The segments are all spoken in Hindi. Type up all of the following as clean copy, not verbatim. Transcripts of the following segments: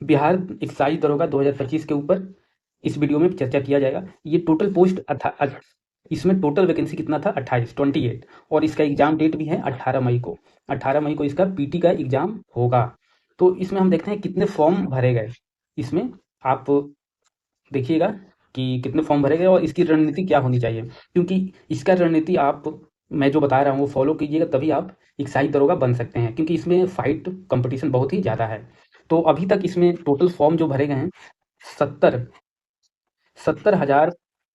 बिहार एक्साइज दरोगा 2025 के ऊपर इस वीडियो में चर्चा किया जाएगा। ये टोटल पोस्ट इसमें टोटल वैकेंसी कितना था? 28 और इसका एग्जाम डेट भी है 18 मई को। 18 मई को इसका पीटी का एग्जाम होगा। तो इसमें हम देखते हैं कितने फॉर्म भरे गए। इसमें आप देखिएगा कि कितने फॉर्म भरे गए और इसकी रणनीति क्या होनी चाहिए, क्योंकि इसका रणनीति आप मैं जो बता रहा हूँ वो फॉलो कीजिएगा, तभी आप एक्साइज दरोगा बन सकते हैं, क्योंकि इसमें फाइट कंपटीशन बहुत ही ज़्यादा है। तो अभी तक इसमें टोटल फॉर्म जो भरे गए हैं 70,000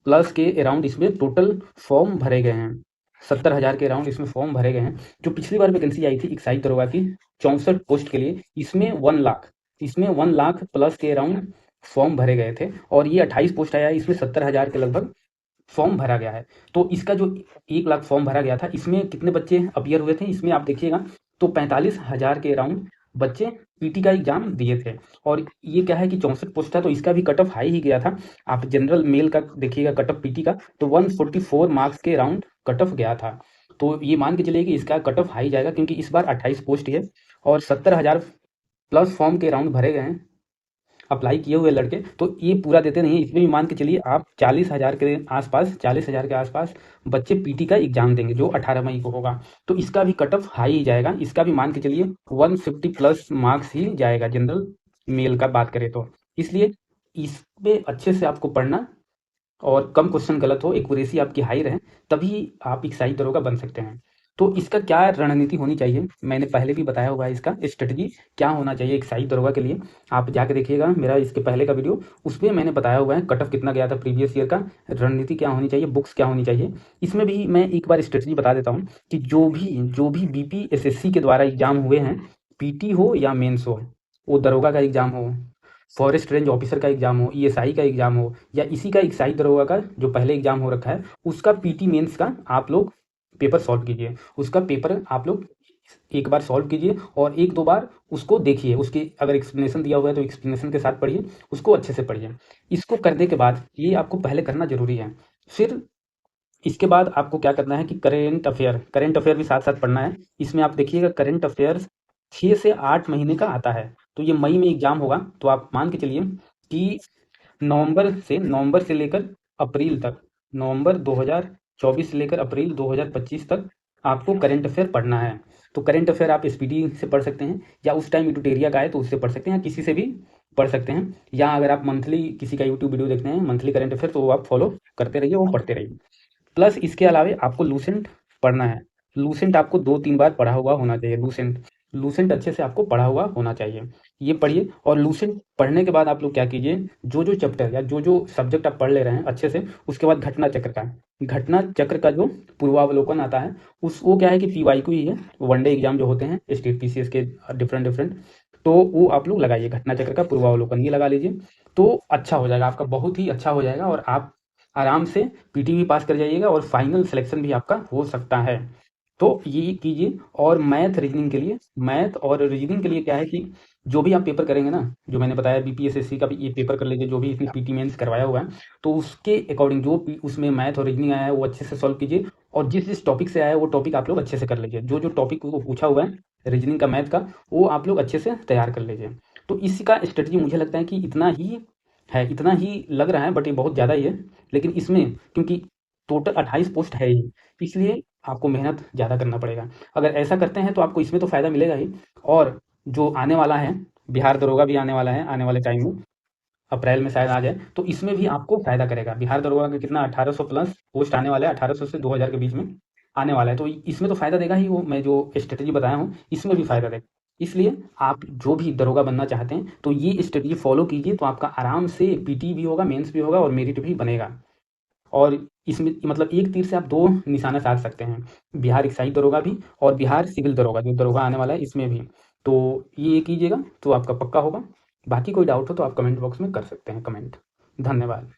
प्लस के अराउंड इसमें टोटल फॉर्म भरे गए हैं। 70,000 के अराउंड इसमें फॉर्म भरे गए हैं। जो पिछली बार वैकेंसी आई थी एक्साइज दरोगा की 64 पोस्ट के लिए, इसमें 1 लाख प्लस के अराउंड फॉर्म भरे गए थे और ये 28 पोस्ट आया है, इसमें 70,000 के लगभग फॉर्म भरा गया है। तो इसका जो 1 लाख फॉर्म भरा गया था, इसमें कितने बच्चे अपियर हुए थे? इसमें आप देखिएगा तो 45,000 के अराउंड बच्चे पीटी का एग्जाम दिए थे। और ये क्या है कि 64 पोस्ट था, तो इसका भी कट ऑफ हाई ही गया था। आप जनरल मेल का देखिएगा कट ऑफ पीटी का, तो 144 मार्क्स के अराउंड कट ऑफ गया था। तो ये मान के चलिए कि इसका कट ऑफ हाई जाएगा, क्योंकि इस बार 28 पोस्ट है और 70,000 प्लस फॉर्म के अराउंड भरे गए हैं अप्लाई किए हुए लड़के। तो ये पूरा देते नहीं है, इसमें भी मान के चलिए आप 40,000 के आसपास, 40,000 के आसपास बच्चे पीटी का एग्जाम देंगे, जो 18 मई को होगा। तो इसका भी कट ऑफ हाई ही जाएगा, इसका भी मान के चलिए 150 प्लस मार्क्स ही जाएगा जनरल मेल का बात करें तो। इसलिए इसमें अच्छे से आपको पढ़ना और कम क्वेश्चन गलत हो, एक्यूरेसी आपकी हाई रहे, तभी आप एक्साइज दरोगा बन सकते हैं। तो इसका क्या रणनीति होनी चाहिए, मैंने पहले भी बताया हुआ है इसका स्ट्रेटजी क्या होना चाहिए एक्साइज दरोगा के लिए। आप जाके देखिएगा मेरा इसके पहले का वीडियो, उसमें मैंने बताया हुआ है कट ऑफ कितना गया था प्रीवियस ईयर का, रणनीति क्या होनी चाहिए, बुक्स क्या होनी चाहिए। इसमें भी मैं एक बार स्ट्रेटजी बता देता हूँ कि जो भी बीपीएसएससी के द्वारा एग्जाम हुए हैं, पीटी हो या मेन्स हो, वो दरोगा का एग्जाम हो, फॉरेस्ट रेंज ऑफिसर का एग्जाम हो, ईएसआई का एग्जाम हो, या इसी का एक्साइज दरोगा का जो पहले एग्जाम हो रखा है, उसका पीटी मेंस का आप लोग पेपर सॉल्व कीजिए। उसका पेपर आप लोग एक बार सॉल्व कीजिए और एक दो बार उसको देखिए, उसके अगर एक्सप्लेनेशन दिया हुआ है तो एक्सप्लेनेशन के साथ पढ़िए, उसको अच्छे से पढ़िए। इसको करने के बाद ये आपको पहले करना जरूरी है। फिर इसके बाद आपको क्या करना है कि करेंट अफेयर भी साथ साथ पढ़ना है। इसमें आप देखिएगा करेंट अफेयर्स 6 से 8 महीने का आता है। तो ये मई में एग्जाम होगा, तो आप मान के चलिए कि नवंबर से लेकर अप्रैल तक, नवंबर 2024 से लेकर अप्रैल 2025 तक आपको करंट अफेयर पढ़ना है। तो करंट अफेयर आप एसपीडी से पढ़ सकते हैं, या उस टाइम यूट्यूटेरिया का है तो उससे पढ़ सकते हैं, या किसी से भी पढ़ सकते हैं। या अगर आप मंथली किसी का यूट्यूब वीडियो देखते हैं मंथली करंट अफेयर, तो वो आप फॉलो करते रहिए, वो पढ़ते रहिए। प्लस इसके अलावे आपको लूसेंट पढ़ना है। लूसेंट आपको 2-3 बार पढ़ा हुआ होना चाहिए। लूसेंट अच्छे से आपको पढ़ा हुआ होना चाहिए, ये पढ़िए। और लूसेंट पढ़ने के बाद आप लोग क्या कीजिए, जो चैप्टर या जो सब्जेक्ट आप पढ़ ले रहे हैं अच्छे से, उसके बाद घटना चक्र का जो पूर्वावलोकन आता है, उस वो क्या है कि पीवाईक्यू ही है, वनडे एग्जाम जो होते हैं स्टेट पीसीएस के डिफरेंट डिफरेंट, तो वो आप लोग लगाइए, घटना चक्र का पूर्वावलोकन ये लगा लीजिए। तो अच्छा हो जाएगा आपका, बहुत ही अच्छा हो जाएगा, और आप आराम से पीटी भी पास कर जाइएगा और फाइनल सिलेक्शन भी आपका हो सकता है। तो ये कीजिए। और मैथ और रीजनिंग के लिए क्या है कि जो भी आप पेपर करेंगे ना, जो मैंने बताया बीपीएसएससी का भी ये पेपर कर लीजिए, जो भी इसने पीटी मेंस करवाया हुआ है, तो उसके अकॉर्डिंग उसमें मैथ और रीजनिंग आया है वो अच्छे से सॉल्व कीजिए। और जिस टॉपिक से आया है वो टॉपिक आप लोग अच्छे से कर लीजिए, जो टॉपिक को पूछा हुआ है रीजनिंग का, मैथ का, वो आप लोग अच्छे से तैयार कर लीजिए। तो इसका स्ट्रेटजी मुझे लगता है कि इतना ही लग रहा है, बट ये बहुत ज़्यादा ही है। लेकिन इसमें क्योंकि टोटल 28 पोस्ट है ही, इसलिए आपको मेहनत ज़्यादा करना पड़ेगा। अगर ऐसा करते हैं तो आपको इसमें तो फ़ायदा मिलेगा ही, और जो आने वाला है बिहार दरोगा भी आने वाला है, आने वाले टाइम में अप्रैल में शायद आ जाए, तो इसमें भी आपको फ़ायदा करेगा। बिहार दरोगा का कितना 1800 प्लस पोस्ट आने वाला है, 1800 से 2000 के बीच में आने वाला है, तो इसमें तो फ़ायदा देगा ही। वो मैं जो स्ट्रेटजी बताया हूँ इसमें भी फ़ायदा देगा। इसलिए आप जो भी दरोगा बनना चाहते हैं तो ये स्ट्रेटजी फॉलो कीजिए, तो आपका आराम से पीटी भी होगा, मेंस भी होगा और मेरिट भी बनेगा। और इसमें मतलब एक तीर से आप दो निशाना साध सकते हैं, बिहार एक्साइज दरोगा भी और बिहार सिविल दरोगा जो दरोगा आने वाला है इसमें भी। तो ये कीजिएगा तो आपका पक्का होगा। बाकी कोई डाउट हो तो आप कमेंट बॉक्स में कर सकते हैं कमेंट। धन्यवाद।